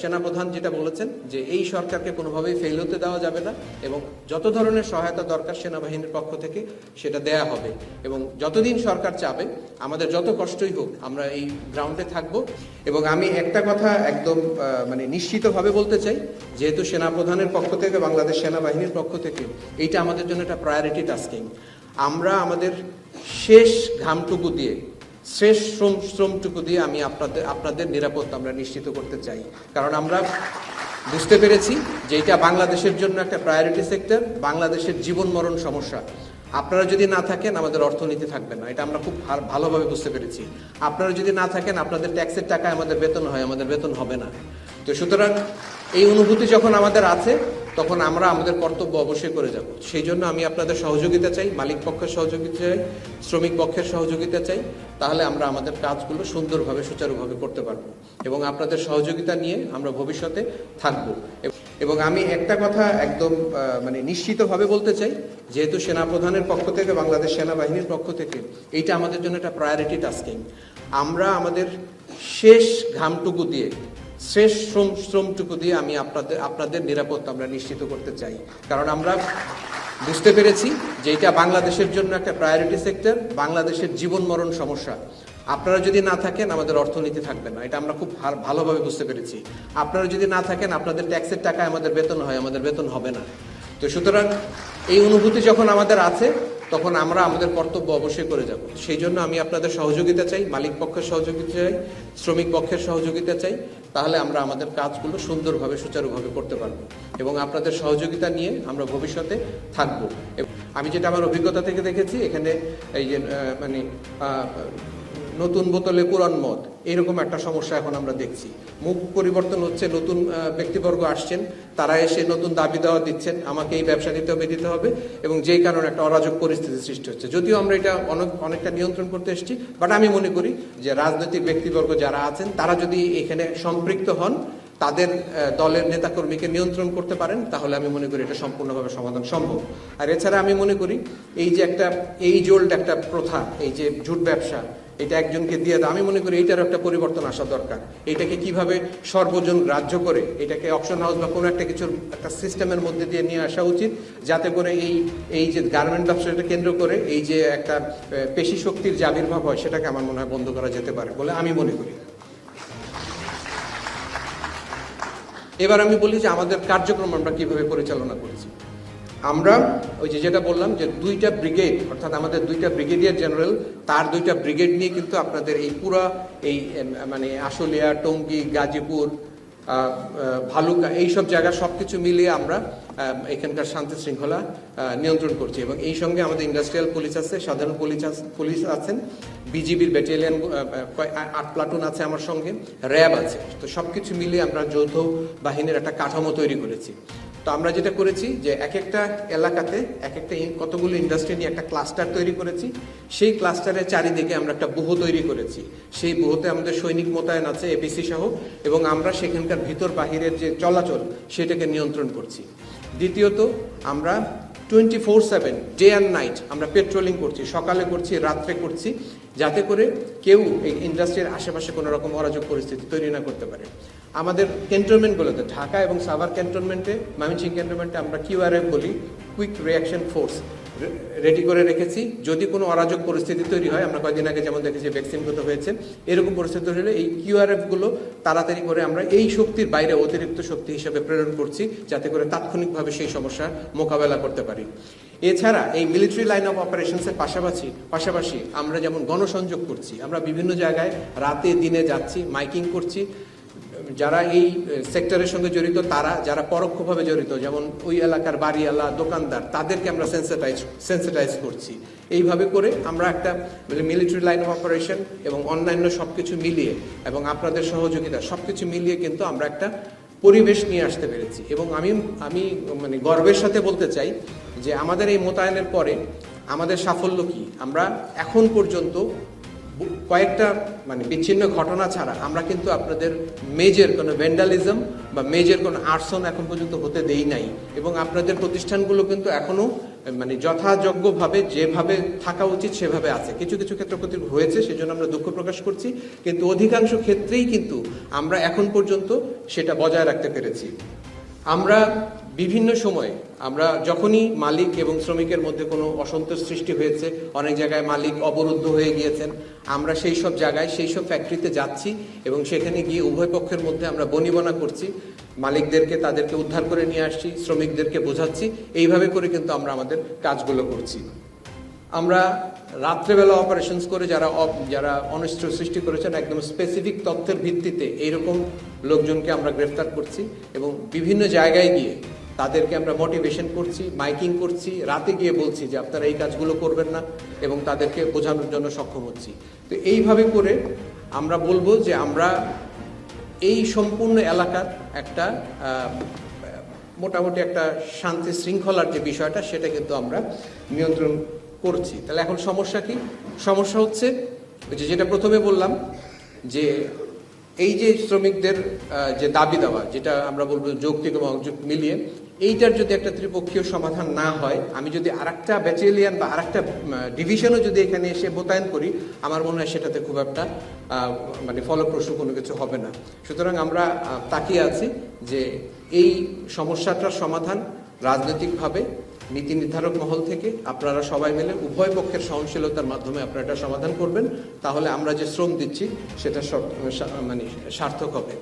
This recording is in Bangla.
সেনাপ্রধান যেটা বলেছেন যে এই সরকারকে কোনোভাবেই ফেল হতে দেওয়া যাবে না এবং যত ধরনের সহায়তা দরকার সেনাবাহিনীর পক্ষ থেকে সেটা দেয়া হবে এবং যতদিন সরকার চাবে আমাদের যত কষ্টই হোক আমরা এই গ্রাউন্ডে থাকব। এবং আমি একটা কথা একদম নিশ্চিতভাবে বলতে চাই, যেহেতু সেনাপ্রধানের পক্ষ থেকে বাংলাদেশ সেনাবাহিনীর পক্ষ থেকে এইটা আমাদের জন্য একটা প্রায়োরিটি টাস্কিং। আমরা আমাদের শেষ ঘামটুকু দিয়ে শেষ শ্রমটুকু দিয়ে আমি আপনাদের নিরাপত্তা আমরা নিশ্চিত করতে চাই, কারণ আমরা বুঝতে পেরেছি যে এটা বাংলাদেশের জন্য একটা প্রায়োরিটি সেক্টর, বাংলাদেশের জীবন মরণ সমস্যা। আপনারা যদি না থাকেন আমাদের অর্থনীতি থাকবে না, এটা আমরা খুব ভালোভাবে বুঝতে পেরেছি। আপনারা যদি না থাকেন আপনাদের ট্যাক্সের টাকায় আমাদের বেতন হয়, আমাদের বেতন হবে না। তো সুতরাং এই অনুভূতি যখন আমাদের আছে তখন আমরা আমাদের কর্তব্য অবশ্যই করে যাব। সেই জন্য আমি আপনাদের সহযোগিতা চাই, মালিক পক্ষের সহযোগিতা চাই, শ্রমিক পক্ষের সহযোগিতা চাই, তাহলে আমরা আমাদের কাজগুলো সুন্দরভাবে সুচারুভাবে করতে পারবো এবং আপনাদের সহযোগিতা নিয়ে আমরা ভবিষ্যতে থাকব। এবং আমি একটা কথা একদম নিশ্চিতভাবে বলতে চাই, যেহেতু সেনাপ্রধানের পক্ষ থেকে বাংলাদেশ সেনাবাহিনীর পক্ষ থেকে এইটা আমাদের জন্য একটা প্রায়োরিটি টাস্কিং। আমরা আমাদের শেষ ঘামটুকু দিয়ে শেষ শ্রমটুকু দিয়ে আমি আপনাদের নিরাপত্তা আমরা নিশ্চিত করতে চাই, কারণ আমরা বুঝতে পেরেছি যে এটা বাংলাদেশের জন্য একটা প্রায়োরিটি সেক্টর, বাংলাদেশের জীবন মরণ সমস্যা। আপনারা যদি না থাকেন আমাদের অর্থনীতি থাকবে না, এটা আমরা খুব ভালোভাবে বুঝতে পেরেছি। আপনারা যদি না থাকেন আপনাদের ট্যাক্সের টাকায় আমাদের বেতন হয়, আমাদের বেতন হবে না। তো সুতরাং এই অনুভূতি যখন আমাদের আছে তখন আমরা আমাদের কর্তব্য অবশ্যই করে যাব। সেই জন্য আমি আপনাদের সহযোগিতা চাই, মালিক পক্ষের সহযোগিতা চাই, শ্রমিক পক্ষের সহযোগিতা চাই, তাহলে আমরা আমাদের কাজগুলো সুন্দরভাবে সুচারুভাবে করতে পারবো এবং আপনাদের সহযোগিতা নিয়ে আমরা ভবিষ্যতে থাকবো। আমি যেটা আমার অভিজ্ঞতা থেকে দেখেছি, এখানে এই যে নতুন বোতলে পুরান মদ, এরকম একটা সমস্যা এখন আমরা দেখছি। মুখ পরিবর্তন হচ্ছে, নতুন ব্যক্তিবর্গ আসছেন, তারা এসে নতুন দাবি দেওয়া দিচ্ছেন, আমাকে এই ব্যবসা দিতে হবে এবং যেই কারণে একটা অরাজক পরিস্থিতি সৃষ্টি হচ্ছে। যদিও আমরা এটা অনেকটা নিয়ন্ত্রণ করতে এসেছি, বাট আমি মনে করি যে রাজনৈতিক ব্যক্তিবর্গ যারা আছেন তারা যদি এখানে সম্পৃক্ত হন, তাদের দলের নেতাকর্মীকে নিয়ন্ত্রণ করতে পারেন, তাহলে আমি মনে করি এটা সম্পূর্ণভাবে সমাধান সম্ভব। আর এছাড়া আমি মনে করি এই যে একটা একটা প্রথা, এই যে ঝুট ব্যবসা, এটা একজনকে দিয়ে দেয়, আমি মনে করি এইটারও একটা পরিবর্তন আসা দরকার। এটাকে কিভাবে সর্বজন গ্রাহ্য করে এটাকে অকশন হাউস বা কোনো একটা কিছুর একটা সিস্টেমের মধ্যে দিয়ে নিয়ে আসা উচিত, যাতে করে এই যে গার্মেন্ট ব্যবসাটা কেন্দ্র করে এই যে একটা পেশি শক্তির যে আবির্ভাব হয় সেটাকে আমার মনে হয় বন্ধ করা যেতে পারে বলে আমি মনে করি। এবার আমি বলি যে আমাদের কার্যক্রম আমরা কিভাবে পরিচালনা করেছি। আমরা ওই যেটা বললাম যে 2টা ব্রিগেড, অর্থাৎ আমাদের 2টা ব্রিগেডিয়ার জেনারেল, তার 2টা ব্রিগেড নিয়ে কিন্তু আপনাদের এই পুরা এই আশুলিয়া, টঙ্গী, গাজীপুর, ভালুকা, এইসব জায়গা সবকিছু মিলিয়ে আমরা এখানকার শান্তি শৃঙ্খলা নিয়ন্ত্রণ করছি। এবং এই সঙ্গে আমাদের ইন্ডাস্ট্রিয়াল পুলিশ আছে, সাধারণ পুলিশ আছেন, বিজিবির ব্যাটালিয়ান 8 প্লাটুন আছে আমার সঙ্গে, র্যাব আছে। তো সবকিছু মিলিয়ে আমরা যৌথ বাহিনীর একটা কাঠামো তৈরি করেছি। তো আমরা যেটা করেছি যে এক একটা এলাকাতে কতগুলো ইন্ডাস্ট্রি নিয়ে একটা ক্লাস্টার তৈরি করেছি। সেই ক্লাস্টারের চারিদিকে আমরা একটা ব্যুহ তৈরি করেছি। সেই ব্যুহতে আমাদের সৈনিক মোতায়েন আছে, এপিসি সহ, এবং আমরা সেখানকার ভিতর বাহিরের যে চলাচল সেটাকে নিয়ন্ত্রণ করছি। দ্বিতীয়ত, আমরা 24/7 ডে অ্যান্ড নাইট আমরা পেট্রোলিং করছি, সকালে করছি, রাত্রে করছি, যাতে করে কেউ এই ইন্ডাস্ট্রির আশেপাশে কোনো রকম অরাজক পরিস্থিতি তৈরি না করতে পারে। আমাদের ক্যান্টনমেন্টগুলোতে, ঢাকা এবং সাভার ক্যান্টনমেন্টে, ময়মনসিংহ ক্যান্টনমেন্টে আমরা QRF বলি, কুইক রিঅ্যাকশন ফোর্স রেডি করে রেখেছি। যদি কোনো অরাজক পরিস্থিতি তৈরি হয়, আমরা কয়েকদিন আগে যেমন দেখেছি ভ্যাকসিনগত হয়েছে, এরকম পরিস্থিতি হলে এই QRF-গুলো তাড়াতাড়ি করে আমরা এই শক্তির বাইরে অতিরিক্ত শক্তি হিসেবে প্রেরণ করছি, যাতে করে তাৎক্ষণিকভাবে সেই সমস্যা মোকাবেলা করতে পারি। এছাড়া এই মিলিটারি লাইন অফ অপারেশনসের পাশাপাশি আমরা যেমন গণসংযোগ করছি, আমরা বিভিন্ন জায়গায় রাতে দিনে যাচ্ছি, মাইকিং করছি। যারা এই সেক্টরের সঙ্গে জড়িত, তারা যারা পরোক্ষভাবে জড়িত, যেমন ওই এলাকার বাড়িওয়ালা, দোকানদার, তাদেরকে আমরা সেন্সিটাইজ করছি। এইভাবে করে আমরা একটা মিলিটারি লাইন অফ অপারেশন এবং অন্যান্য সব কিছু মিলিয়ে এবং আপনাদের সহযোগিতা সব কিছু মিলিয়ে কিন্তু আমরা একটা পরিবেশ নিয়ে আসতে পেরেছি। এবং আমি গর্বের সাথে বলতে চাই যে আমাদের এই মোতায়েনের পরে আমাদের সাফল্য কি, আমরা এখন পর্যন্ত কয়েকটা বিচ্ছিন্ন ঘটনা ছাড়া আমরা কিন্তু আপনাদের মেজর কোনো ভ্যান্ডালিজম বা মেজর কোনো আর্সন এখন পর্যন্ত হতে দেই নাই। এবং আপনাদের প্রতিষ্ঠানগুলো কিন্তু এখনও মানে যথাযোগ্যভাবে যেভাবে থাকা উচিত সেভাবে আছে। কিছু কিছু ক্ষেত্রে ক্ষতি হয়েছে, সেজন্য আমরা দুঃখ প্রকাশ করছি, কিন্তু অধিকাংশ ক্ষেত্রেই কিন্তু আমরা এখন পর্যন্ত সেটা বজায় রাখতে পেরেছি। আমরা বিভিন্ন সময়ে আমরা যখনই মালিক এবং শ্রমিকের মধ্যে কোনো অসন্তোষ সৃষ্টি হয়েছে, অনেক জায়গায় মালিক অবরুদ্ধ হয়ে গিয়েছেন, আমরা সেই সব জায়গায় সেই সব ফ্যাক্টরিতে যাচ্ছি এবং সেখানে গিয়ে উভয় পক্ষের মধ্যে আমরা বনিবনা করছি, মালিকদেরকে তাদেরকে উদ্ধার করে নিয়ে আসছি, শ্রমিকদেরকে বোঝাচ্ছি, এইভাবে করে কিন্তু আমরা আমাদের কাজগুলো করছি। আমরা রাত্রেবেলা অপারেশনস করে যারা অনিষ্ট সৃষ্টি করেছেন একদম স্পেসিফিক তথ্যের ভিত্তিতে এইরকম লোকজনকে আমরা গ্রেফতার করছি এবং বিভিন্ন জায়গায় গিয়ে তাদেরকে আমরা মোটিভেশন করছি, মাইকিং করছি, রাতে গিয়ে বলছি যে আপনারা এই কাজগুলো করবেন না এবং তাদেরকে বোঝানোর জন্য সক্ষম হচ্ছি। তো এইভাবে করে আমরা বলবো যে আমরা এই সম্পূর্ণ এলাকার একটা মোটামুটি একটা শান্তি শৃঙ্খলার যে বিষয়টা সেটা কিন্তু আমরা নিয়ন্ত্রণ করছি। তাহলে এখন সমস্যা কি? সমস্যা হচ্ছে যেটা প্রথমে বললাম যে এই যে শ্রমিকদের যে দাবি দেওয়া, যেটা আমরা বলবো যৌক্তিক এবং অযৌক্তিক মিলিয়ে, এইটার যদি একটা ত্রিপক্ষীয় সমাধান না হয়, আমি যদি আরেকটা ব্যাটালিয়ন বা আরেকটা ডিভিশনও যদি এখানে এসে মোতায়েন করি, আমার মনে হয় সেটাতে খুব একটা মানে ফলপ্রসূ কোনো কিছু হবে না। সুতরাং আমরা তাকিয়ে আছি যে এই সমস্যাটার সমাধান রাজনৈতিকভাবে নীতি নির্ধারক মহল থেকে আপনারা সবাই মিলে উভয় পক্ষের সহনশীলতার মাধ্যমে আপনারা এটা সমাধান করবেন, তাহলে আমরা যে শ্রম দিচ্ছি সেটা মানে সার্থক হবে।